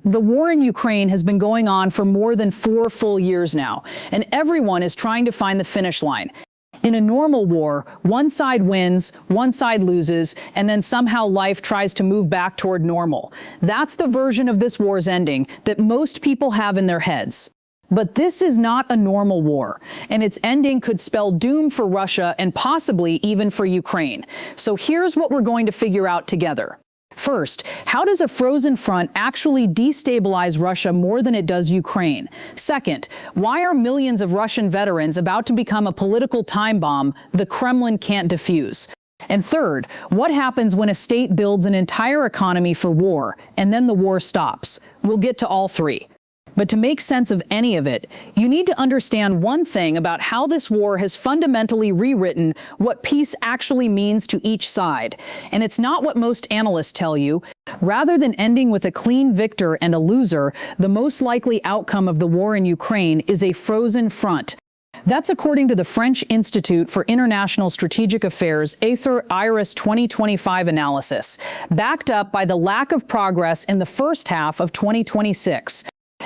The war in Ukraine has been going on for more than 4 full years now, and everyone is trying to find the finish line. In a normal war, one side wins, one side loses, and then somehow life tries to move back toward normal. That's the version of this war's ending that most people have in their heads. But this is not a normal war, and its ending could spell doom for Russia and possibly even for Ukraine. So here's what we're going to figure out together. First, how does a frozen front actually destabilize Russia more than it does Ukraine? Second, why are millions of Russian veterans about to become a political time bomb the Kremlin can't defuse? And third, what happens when a state builds an entire economy for war and then the war stops? We'll get to all three. But to make sense of any of it, you need to understand one thing about how this war has fundamentally rewritten what peace actually means to each side. And it's not what most analysts tell you. Rather than ending with a clean victor and a loser, the most likely outcome of the war in Ukraine is a frozen front. That's according to the French Institute for International Strategic Affairs CEASEFIRE 2025 analysis, backed up by the lack of progress in the first half of 2026.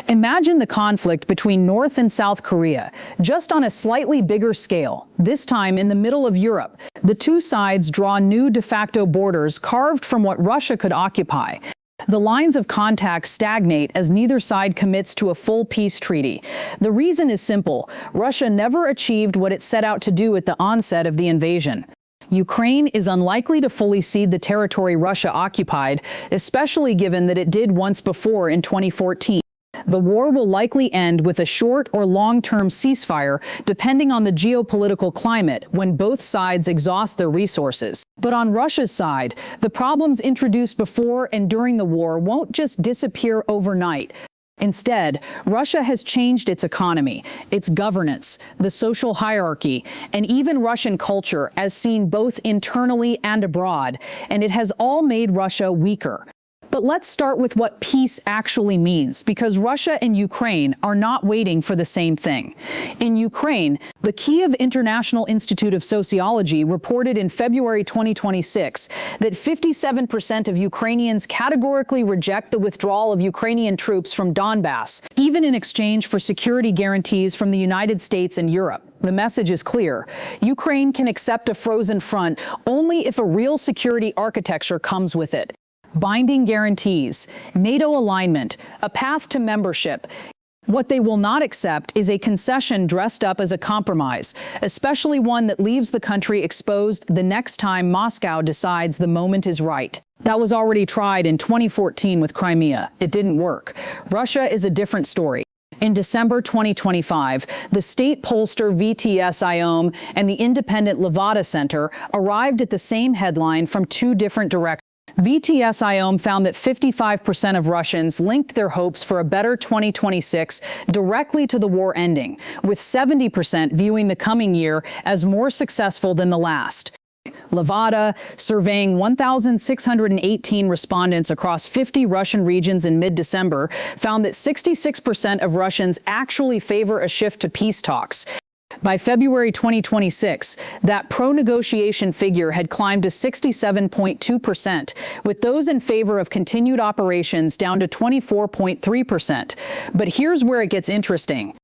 Imagine the conflict between North and South Korea, just on a slightly bigger scale, this time in the middle of Europe. The two sides draw new de facto borders carved from what Russia could occupy. The lines of contact stagnate as neither side commits to a full peace treaty. The reason is simple. Russia never achieved what it set out to do at the onset of the invasion. Ukraine is unlikely to fully cede the territory Russia occupied, especially given that it did once before in 2014. The war will likely end with a short or long-term ceasefire, depending on the geopolitical climate when both sides exhaust their resources. But on Russia's side, the problems introduced before and during the war won't just disappear overnight. Instead, Russia has changed its economy, its governance, the social hierarchy, and even Russian culture as seen both internally and abroad, and it has all made Russia weaker. But let's start with what peace actually means, because Russia and Ukraine are not waiting for the same thing. In Ukraine, the Kyiv International Institute of Sociology reported in February 2026 that 57% of Ukrainians categorically reject the withdrawal of Ukrainian troops from Donbass, even in exchange for security guarantees from the United States and Europe. The message is clear. Ukraine can accept a frozen front only if a real security architecture comes with it. Binding guarantees, NATO alignment, a path to membership. What they will not accept is a concession dressed up as a compromise, especially one that leaves the country exposed the next time Moscow decides the moment is right. That was already tried in 2014 with Crimea. It didn't work. Russia is a different story. In December 2025, the state pollster VTS-IOM and the independent Levada Center arrived at the same headline from two different directions. VTS-IOM found that 55% of Russians linked their hopes for a better 2026 directly to the war ending, with 70% viewing the coming year as more successful than the last. Levada, surveying 1,618 respondents across 50 Russian regions in mid-December, found that 66% of Russians actually favor a shift to peace talks. By February 2026, that pro-negotiation figure had climbed to 67.2%, with those in favor of continued operations down to 24.3%. But here's where it gets interesting.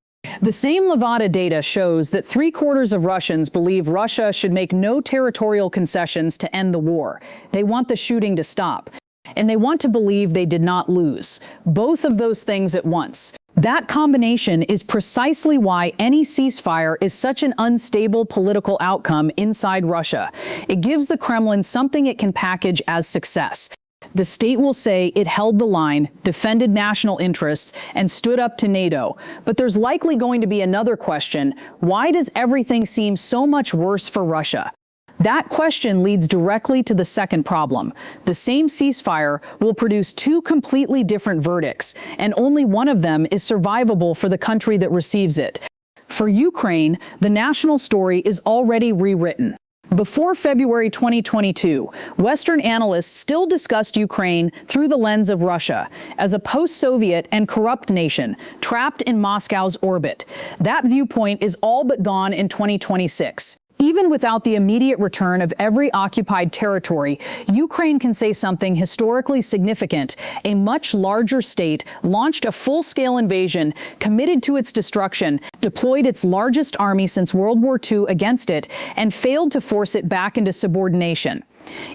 The same Levada data shows that 3/4 of Russians believe Russia should make no territorial concessions to end the war. They want the shooting to stop. And they want to believe they did not lose. Both of those things at once. That combination is precisely why any ceasefire is such an unstable political outcome inside Russia. It gives the Kremlin something it can package as success. The state will say it held the line, defended national interests, and stood up to NATO. But there's likely going to be another question. Why does everything seem so much worse for Russia? That question leads directly to the second problem. The same ceasefire will produce two completely different verdicts, and only one of them is survivable for the country that receives it. For Ukraine, the national story is already rewritten. Before February 2022, Western analysts still discussed Ukraine through the lens of Russia, as a post-Soviet and corrupt nation trapped in Moscow's orbit. That viewpoint is all but gone in 2026. Even without the immediate return of every occupied territory, Ukraine can say something historically significant. A much larger state launched a full-scale invasion, committed to its destruction, deployed its largest army since World War II against it, and failed to force it back into subordination.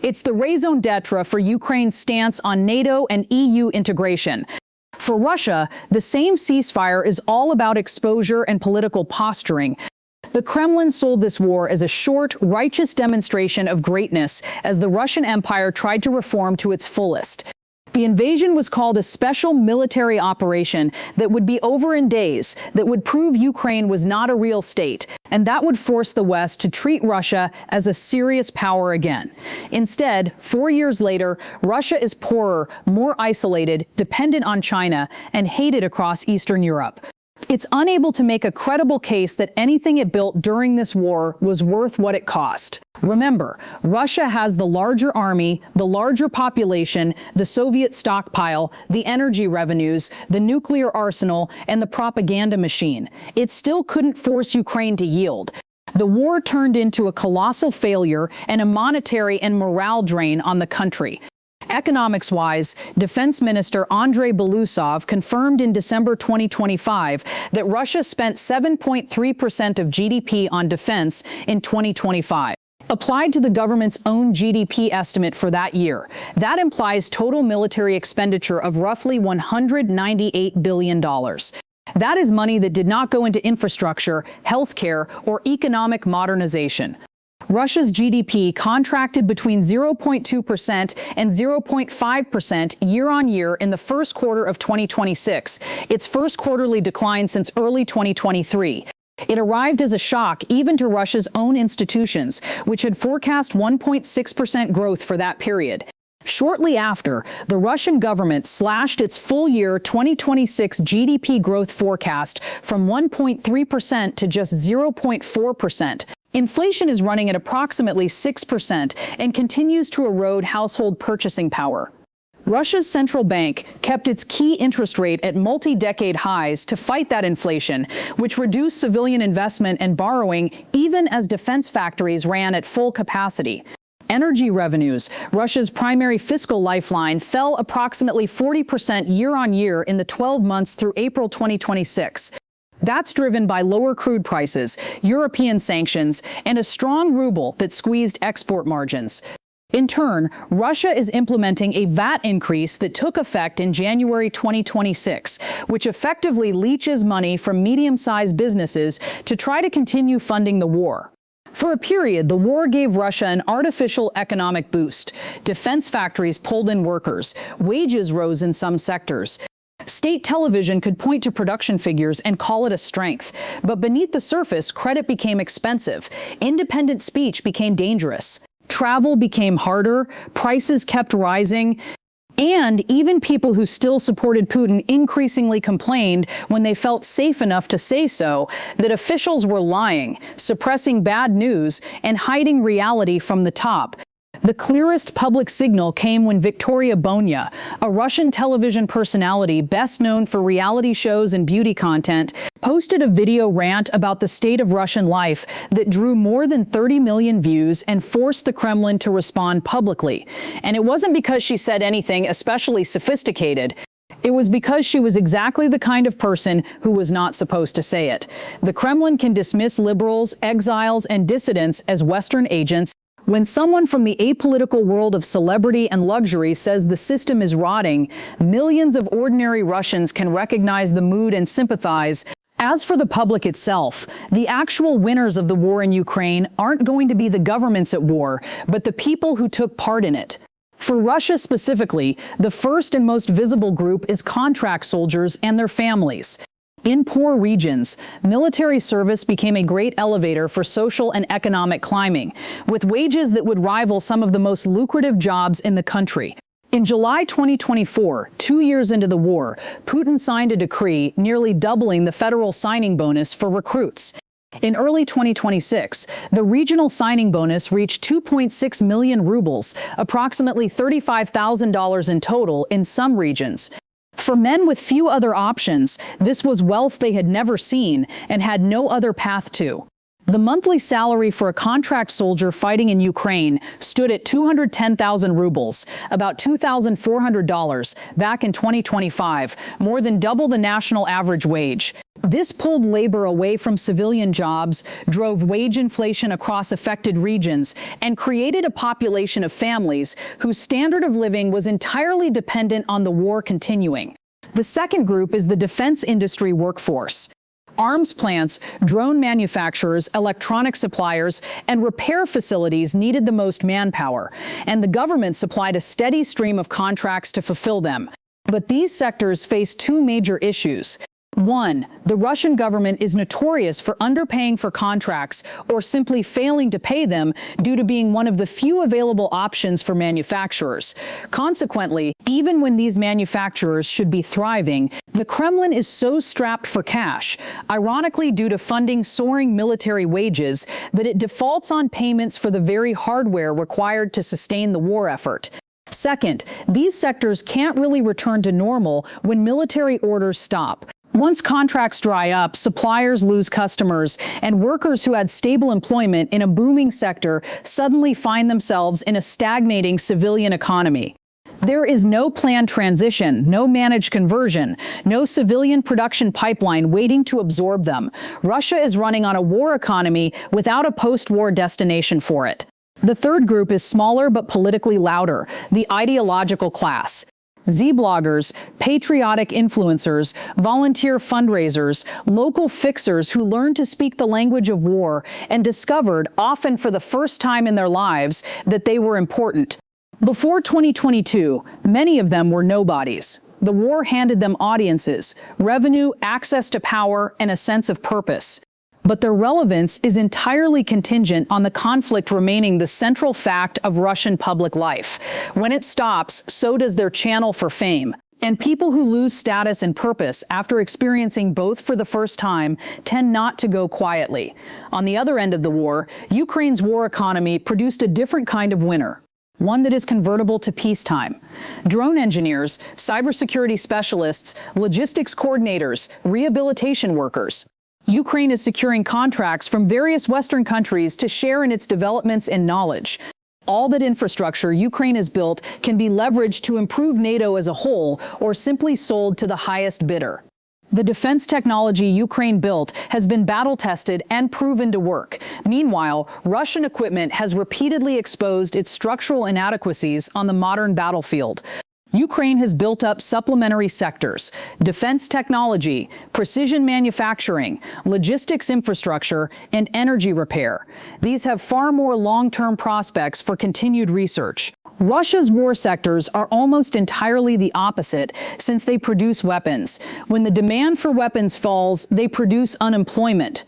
It's the raison d'etre for Ukraine's stance on NATO and EU integration. For Russia, the same ceasefire is all about exposure and political posturing. The Kremlin sold this war as a short, righteous demonstration of greatness as the Russian Empire tried to reform to its fullest. The invasion was called a special military operation that would be over in days, that would prove Ukraine was not a real state, and that would force the West to treat Russia as a serious power again. Instead, 4 years later, Russia is poorer, more isolated, dependent on China, and hated across Eastern Europe. It's unable to make a credible case that anything it built during this war was worth what it cost. Remember, Russia has the larger army, the larger population, the Soviet stockpile, the energy revenues, the nuclear arsenal, and the propaganda machine. It still couldn't force Ukraine to yield. The war turned into a colossal failure and a monetary and morale drain on the country. Economics-wise, Defense Minister Andrei Belousov confirmed in December 2025 that Russia spent 7.3% of GDP on defense in 2025. Applied to the government's own GDP estimate for that year, that implies total military expenditure of roughly $198 billion. That is money that did not go into infrastructure, healthcare, or economic modernization. Russia's GDP contracted between 0.2% and 0.5% year-on-year in the first quarter of 2026, its first quarterly decline since early 2023. It arrived as a shock even to Russia's own institutions, which had forecast 1.6% growth for that period. Shortly after, the Russian government slashed its full-year 2026 GDP growth forecast from 1.3% to just 0.4%. Inflation is running at approximately 6% and continues to erode household purchasing power. Russia's central bank kept its key interest rate at multi-decade highs to fight that inflation, which reduced civilian investment and borrowing even as defense factories ran at full capacity. Energy revenues, Russia's primary fiscal lifeline, fell approximately 40% year-on-year in the 12 months through April 2026. That's driven by lower crude prices, European sanctions, and a strong ruble that squeezed export margins. In turn, Russia is implementing a VAT increase that took effect in January 2026, which effectively leeches money from medium-sized businesses to try to continue funding the war. For a period, the war gave Russia an artificial economic boost. Defense factories pulled in workers. Wages rose in some sectors. State television could point to production figures and call it a strength. But beneath the surface, credit became expensive. Independent speech became dangerous. Travel became harder. Prices kept rising. And even people who still supported Putin increasingly complained when they felt safe enough to say so that officials were lying, suppressing bad news, and hiding reality from the top. The clearest public signal came when Victoria Bonya, a Russian television personality best known for reality shows and beauty content, posted a video rant about the state of Russian life that drew more than 30 million views and forced the Kremlin to respond publicly. And it wasn't because she said anything especially sophisticated. It was because she was exactly the kind of person who was not supposed to say it. The Kremlin can dismiss liberals, exiles, and dissidents as Western agents. When someone from the apolitical world of celebrity and luxury says the system is rotting, millions of ordinary Russians can recognize the mood and sympathize. As for the public itself, the actual winners of the war in Ukraine aren't going to be the governments at war, but the people who took part in it. For Russia specifically, the first and most visible group is contract soldiers and their families. In poor regions, military service became a great elevator for social and economic climbing, with wages that would rival some of the most lucrative jobs in the country. In July 2024, 2 years into the war, Putin signed a decree nearly doubling the federal signing bonus for recruits. In early 2026, the regional signing bonus reached 2.6 million rubles, approximately $35,000 in total in some regions. For men with few other options, this was wealth they had never seen and had no other path to. The monthly salary for a contract soldier fighting in Ukraine stood at 210,000 rubles, about $2,400, back in 2025, more than double the national average wage. This pulled labor away from civilian jobs, drove wage inflation across affected regions, and created a population of families whose standard of living was entirely dependent on the war continuing. The second group is the defense industry workforce. Arms plants, drone manufacturers, electronic suppliers, and repair facilities needed the most manpower, and the government supplied a steady stream of contracts to fulfill them. But these sectors face two major issues. One, the Russian government is notorious for underpaying for contracts or simply failing to pay them due to being one of the few available options for manufacturers. Consequently, even when these manufacturers should be thriving, the Kremlin is so strapped for cash, ironically due to funding soaring military wages, that it defaults on payments for the very hardware required to sustain the war effort. Second, these sectors can't really return to normal when military orders stop. Once contracts dry up, suppliers lose customers, and workers who had stable employment in a booming sector suddenly find themselves in a stagnating civilian economy. There is no planned transition, no managed conversion, no civilian production pipeline waiting to absorb them. Russia is running on a war economy without a post-war destination for it. The third group is smaller but politically louder, the ideological class. Z-bloggers, patriotic influencers, volunteer fundraisers, local fixers who learned to speak the language of war and discovered, often for the first time in their lives, that they were important. Before 2022, many of them were nobodies. The war handed them audiences, revenue, access to power, and a sense of purpose. But their relevance is entirely contingent on the conflict remaining the central fact of Russian public life. When it stops, so does their channel for fame. And people who lose status and purpose after experiencing both for the first time tend not to go quietly. On the other end of the war, Ukraine's war economy produced a different kind of winner. One that is convertible to peacetime. Drone engineers, cybersecurity specialists, logistics coordinators, rehabilitation workers. Ukraine is securing contracts from various Western countries to share in its developments and knowledge. All that infrastructure Ukraine has built can be leveraged to improve NATO as a whole or simply sold to the highest bidder. The defense technology Ukraine built has been battle-tested and proven to work. Meanwhile, Russian equipment has repeatedly exposed its structural inadequacies on the modern battlefield. Ukraine has built up supplementary sectors: defense technology, precision manufacturing, logistics infrastructure, and energy repair. These have far more long-term prospects for continued research. Russia's war sectors are almost entirely the opposite, since they produce weapons. When the demand for weapons falls, they produce unemployment.